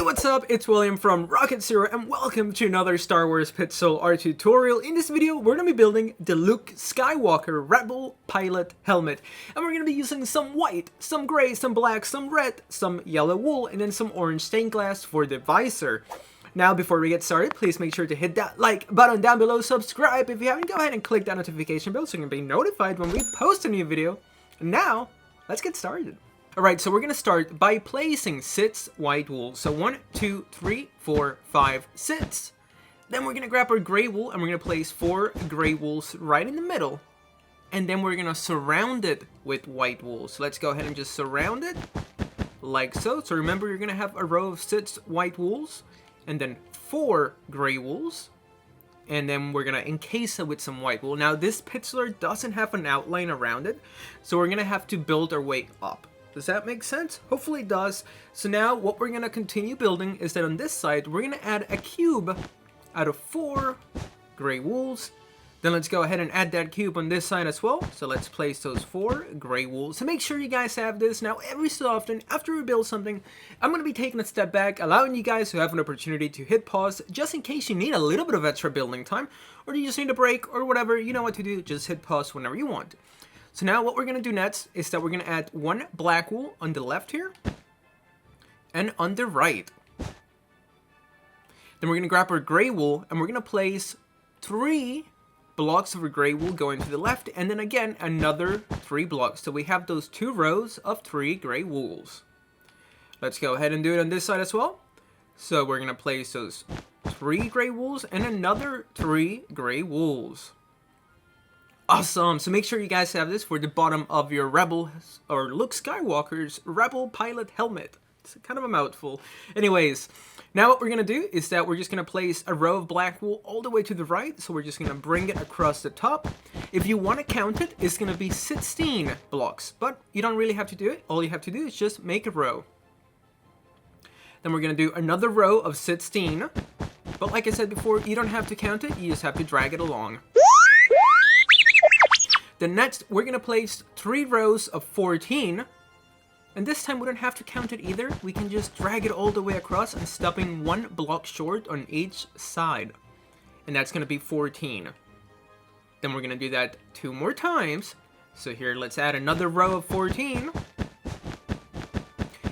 Hey, what's up? It's William from Rocket Zero, and welcome to another Star Wars Pixel art tutorial. In this video, we're going to be building the Luke Skywalker Rebel Pilot Helmet. And we're going to be using some white, some gray, some black, some red, some yellow wool, and then some orange stained glass for the visor. Now, before we get started, please make sure to hit that like button down below, subscribe if you haven't, go ahead and click that notification bell so you can be notified when we post a new video. And now, let's get started. Alright, so we're going to start by placing 6 white wool. So 1, 2, 3, 4, 5, 6. Then we're going to grab our gray wool and we're going to place 4 gray wools right in the middle. And then we're going to surround it with white wool. So let's go ahead and just surround it like so. So remember, you're going to have a row of 6 white wools and then 4 gray wools. And then we're going to encase it with some white wool. Now, this pixel doesn't have an outline around it, so we're going to have to build our way up. Does that make sense? Hopefully it does. So now what we're going to continue building is that on this side, we're going to add a cube out of 4 gray wools. Then let's go ahead and add that cube on this side as well. So let's place those 4 gray wools. So make sure you guys have this. Now every so often, after we build something, I'm going to be taking a step back, allowing you guys to have an opportunity to hit pause, just in case you need a little bit of extra building time, or you just need a break, or whatever, you know what to do, just hit pause whenever you want. So now what we're going to do next is that we're going to add 1 black wool on the left here and on the right. Then we're going to grab our gray wool and we're going to place 3 blocks of our gray wool going to the left, and then again another 3 blocks. So we have those 2 rows of 3 gray wools. Let's go ahead and do it on this side as well. So we're going to place those 3 gray wools and another 3 gray wools. Awesome, so make sure you guys have this for the bottom of your Rebel, or Luke Skywalker's Rebel Pilot Helmet. It's kind of a mouthful. Anyways, now what we're going to do is that we're just going to place a row of black wool all the way to the right. So we're just going to bring it across the top. If you want to count it, it's going to be 16 blocks. But you don't really have to do it. All you have to do is just make a row. Then we're going to do another row of 16. But like I said before, you don't have to count it. You just have to drag it along. Then next, we're going to place 3 rows of 14. And this time we don't have to count it either. We can just drag it all the way across and stopping 1 block short on each side. And that's going to be 14. Then we're going to do that 2 more times. So here, let's add another row of 14.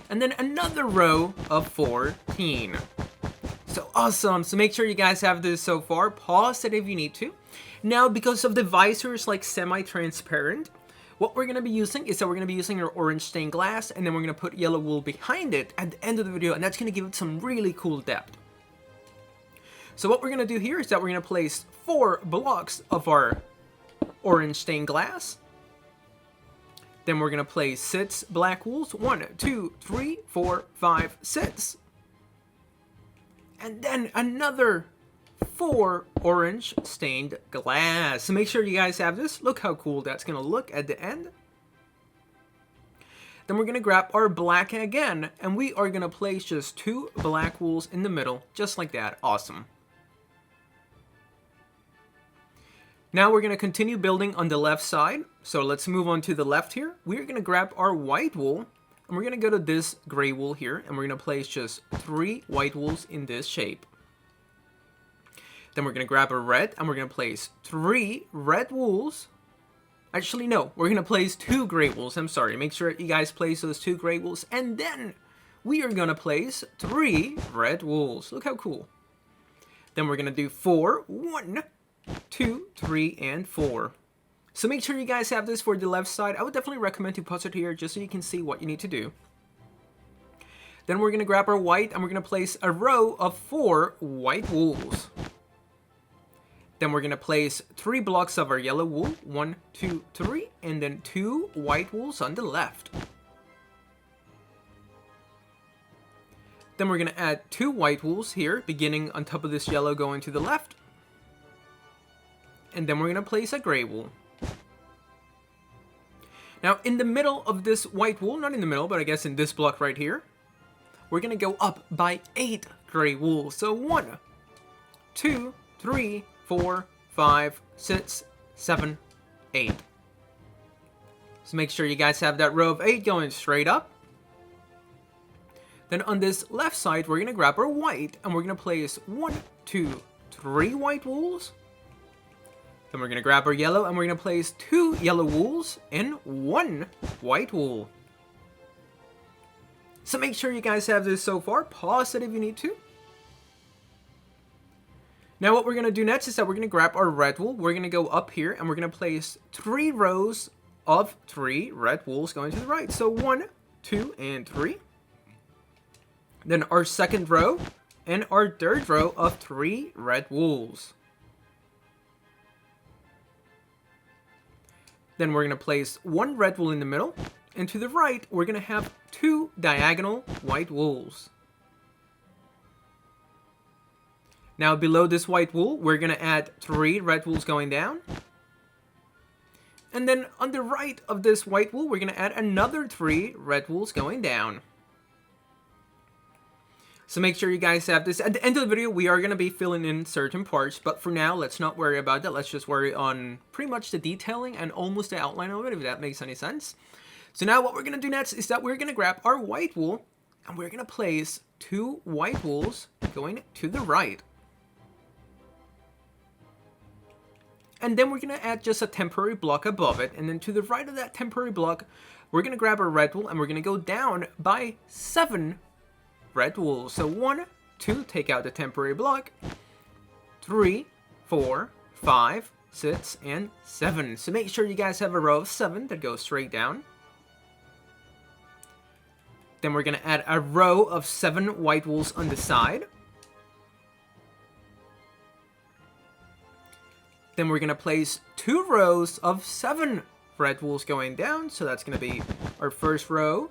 And then another row of 14. So awesome. So make sure you guys have this so far. Pause it if you need to. Now, because of the visors like semi-transparent, what we're going to be using is that we're going to be using our orange stained glass, and then we're going to put yellow wool behind it at the end of the video, and that's going to give it some really cool depth. So what we're going to do here is that we're going to place 4 blocks of our orange stained glass. Then we're going to place 6 black wools. 1, 2, 3, 4, 5, 6. And then another 4 orange stained glass. So make sure you guys have this. Look how cool that's going to look at the end. Then we're going to grab our black again, and we are going to place just 2 black wools in the middle, just like that. Awesome. Now we're going to continue building on the left side. So let's move on to the left here. We're going to grab our white wool, and we're going to go to this gray wool here, and we're going to place just 3 white wools in this shape. Then we're going to grab a red, and we're going to place 3 red wools. Actually, no, we're going to place 2 gray wools. I'm sorry. Make sure you guys place those 2 gray wools. And then we are going to place 3 red wools. Look how cool. Then we're going to do 4. 1, 2, 3, and 4. So make sure you guys have this for the left side. I would definitely recommend to pause it here just so you can see what you need to do. Then we're going to grab our white, and we're going to place a row of 4 white wools. Then we're going to place 3 blocks of our yellow wool. 1, 2, 3, and then 2 white wools on the left. Then we're going to add 2 white wools here, beginning on top of this yellow going to the left. And then we're going to place a gray wool. Now, in the middle of this white wool, not in the middle, but I guess in this block right here, we're going to go up by 8 gray wools. So 1, 2, 3, 4, 5, 6, 7, 8. So make sure you guys have that row of 8 going straight up. Then on this left side, we're going to grab our white, and we're going to place 1, 2, 3 white wools. Then we're going to grab our yellow, and we're going to place 2 yellow wools and 1 white wool. So make sure you guys have this so far. Pause it if you need to. Now what we're going to do next is that we're going to grab our red wool. We're going to go up here, and we're going to place 3 rows of 3 red wools going to the right. So 1, 2, and 3. Then our second row and our third row of 3 red wools. Then we're going to place 1 red wool in the middle, and to the right we're going to have 2 diagonal white wools. Now below this white wool we're going to add 3 red wools going down. And then on the right of this white wool we're going to add another 3 red wools going down. So make sure you guys have this. At the end of the video, we are going to be filling in certain parts, but for now, let's not worry about that. Let's just worry on pretty much the detailing and almost the outline of it, if that makes any sense. So now what we're going to do next is that we're going to grab our white wool, and we're going to place 2 white wools going to the right. And then we're going to add just a temporary block above it, and then to the right of that temporary block, we're going to grab our red wool, and we're going to go down by 7 red wool. So 1, 2, take out the temporary block, 3, 4, 5, 6, and 7. So make sure you guys have a row of 7 that goes straight down. Then we're going to add a row of 7 white wools on the side. Then we're going to place 2 rows of 7 red wools going down. So that's going to be our first row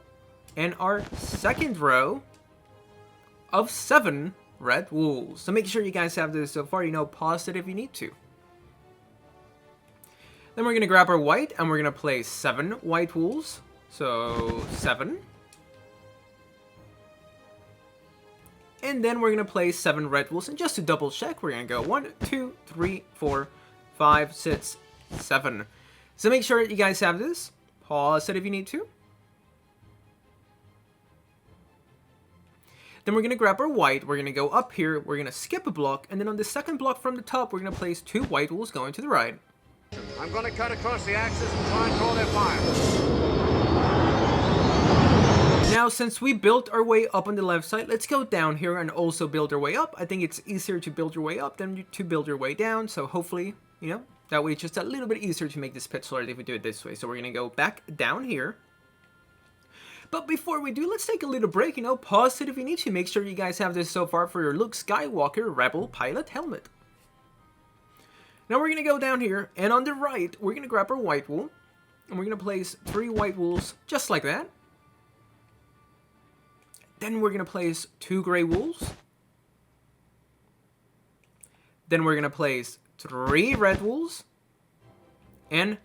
and our second row of 7 red wools. So make sure you guys have this so far. You know, pause it if you need to. Then we're going to grab our white, and we're going to place 7 white wools. So 7. And then we're going to place 7 red wools. And just to double check, we're going to go 1, 2, 3, 4, 5, 6, 7. So make sure you guys have this. Pause it if you need to. Then we're going to grab our white, we're going to go up here, we're going to skip a block, and then on the second block from the top, we're going to place 2 white wools going to the right. I'm going to cut across the axis and try and draw their fire. Now, since we built our way up on the left side, let's go down here and also build our way up. I think it's easier to build your way up than to build your way down, so hopefully, you know, that way it's just a little bit easier to make this pit solid if we do it this way. So we're going to go back down here. But before we do, let's take a little break, you know, pause it if you need to. Make sure you guys have this so far for your Luke Skywalker Rebel Pilot helmet. Now we're going to go down here, and on the right, we're going to grab our white wool, and we're going to place 3 white wools just like that. Then we're going to place 2 gray wools. Then we're going to place 3 red wools, and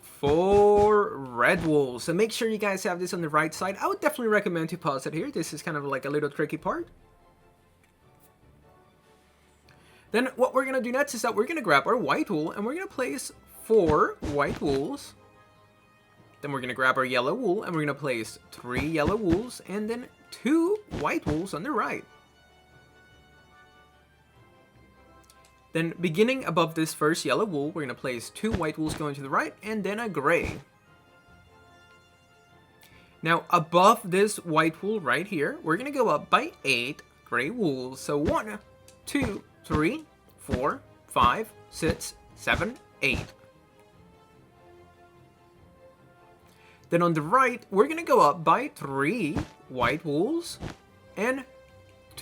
4 red wools. So make sure you guys have this on the right side. I would definitely recommend to pause it here. This is kind of like a little tricky part. Then what we're going to do next is that we're going to grab our white wool, and we're going to place 4 white wools. Then we're going to grab our yellow wool, and we're going to place 3 yellow wools, and then 2 white wools on the right. Then beginning above this first yellow wool, we're going to place 2 white wools going to the right, and then a gray. Now above this white wool right here, we're going to go up by 8 gray wools. So 1, 2, 3, 4, 5, 6, 7, 8. Then on the right, we're going to go up by 3 white wools, and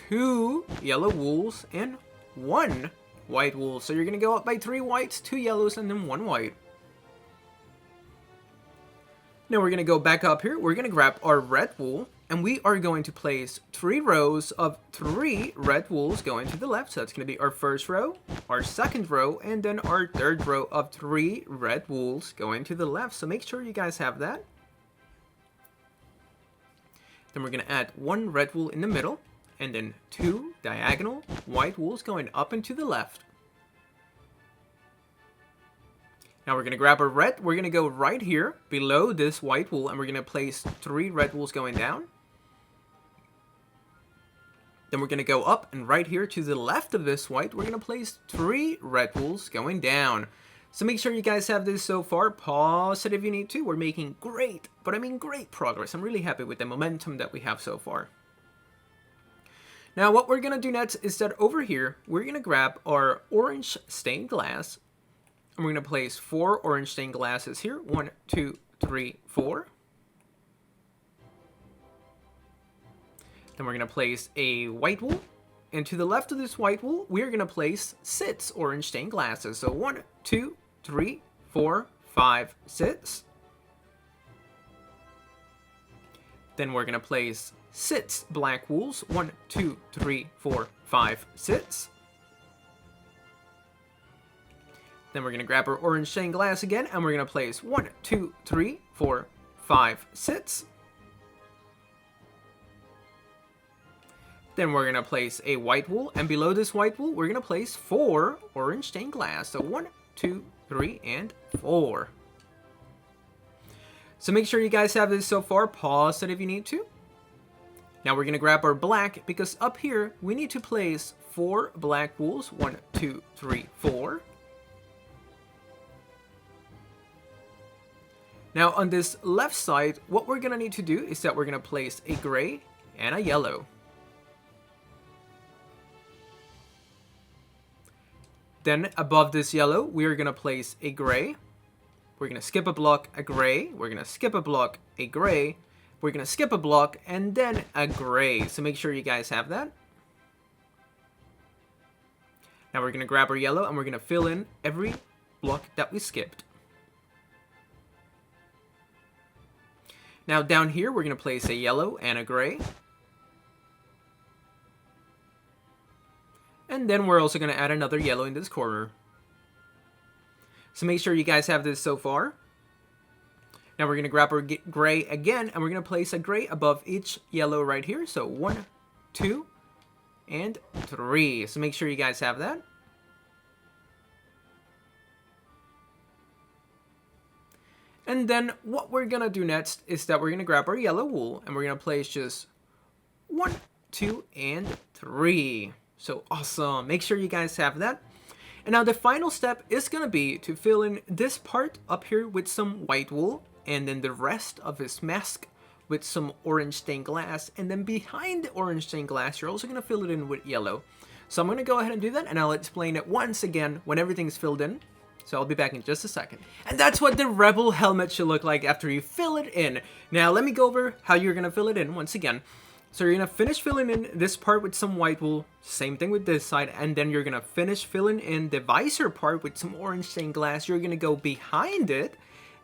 2 yellow wools, and 1 white wool. So you're going to go up by 3 whites, 2 yellows, and then 1 white. Now we're going to go back up here. We're going to grab our red wool, and we are going to place 3 rows of 3 red wools going to the left. So that's going to be our first row, our second row, and then our third row of 3 red wools going to the left. So make sure you guys have that. Then we're going to add 1 red wool in the middle, and then 2 diagonal white wools going up and to the left. Now we're going to grab our red, we're going to go right here below this white wool, and we're going to place 3 red wools going down. Then we're going to go up, and right here to the left of this white, we're going to place 3 red wools going down. So make sure you guys have this so far. Pause it if you need to. We're making great, but I mean great progress. I'm really happy with the momentum that we have so far. Now what we're going to do next is that over here, we're going to grab our orange stained glass. And we're going to place 4 orange stained glasses here. 1, 2, 3, 4. Then we're going to place a white wool. And to the left of this white wool, we're going to place 6 orange stained glasses. So 1, 2, 3, 4, 5, 6. Then we're going to place 6 black wools. 1, 2, 3, 4, 5, 6. Then we're going to grab our orange stained glass again, and we're going to place 1, 2, 3, 4, 5, 6. Then we're going to place a white wool, and below this white wool, we're going to place 4 orange stained glass. So 1, 2, 3, and 4. So make sure you guys have this so far. Pause it if you need to. Now we're going to grab our black, because up here, we need to place 4 black wools. 1, 2, 3, 4. Now on this left side, what we're going to need to do is that we're going to place a gray and a yellow. Then above this yellow, we are going to place a gray. We're going to skip a block, a gray. We're going to skip a block, a gray. We're going to skip a block, and then a gray. So make sure you guys have that. Now we're going to grab our yellow, and we're going to fill in every block that we skipped. Now down here, we're going to place a yellow and a gray. And then we're also going to add another yellow in this corner. So make sure you guys have this so far. Now we're going to grab our gray again, and we're going to place a gray above each yellow right here. So 1, 2, and 3. So make sure you guys have that. And then what we're going to do next is that we're going to grab our yellow wool, and we're going to place just 1, 2, and 3. So awesome. Make sure you guys have that. And now the final step is going to be to fill in this part up here with some white wool, and then the rest of his mask with some orange stained glass. And then behind the orange stained glass, you're also going to fill it in with yellow. So I'm going to go ahead and do that, and I'll explain it once again when everything's filled in. So I'll be back in just a second. And that's what the Rebel helmet should look like after you fill it in. Now let me go over how you're going to fill it in once again. So you're going to finish filling in this part with some white wool, same thing with this side, and then you're going to finish filling in the visor part with some orange stained glass. You're going to go behind it,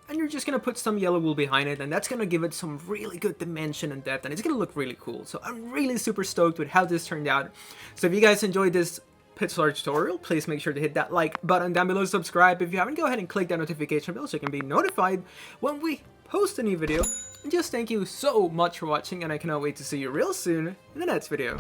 and you're just going to put some yellow wool behind it, and that's going to give it some really good dimension and depth, and it's going to look really cool. So I'm really super stoked with how this turned out. So if you guys enjoyed this Pixel Art tutorial, please make sure to hit that like button down below, subscribe if you haven't, go ahead and click that notification bell so you can be notified when we post a new video. And just thank you so much for watching, and I cannot wait to see you real soon in the next video.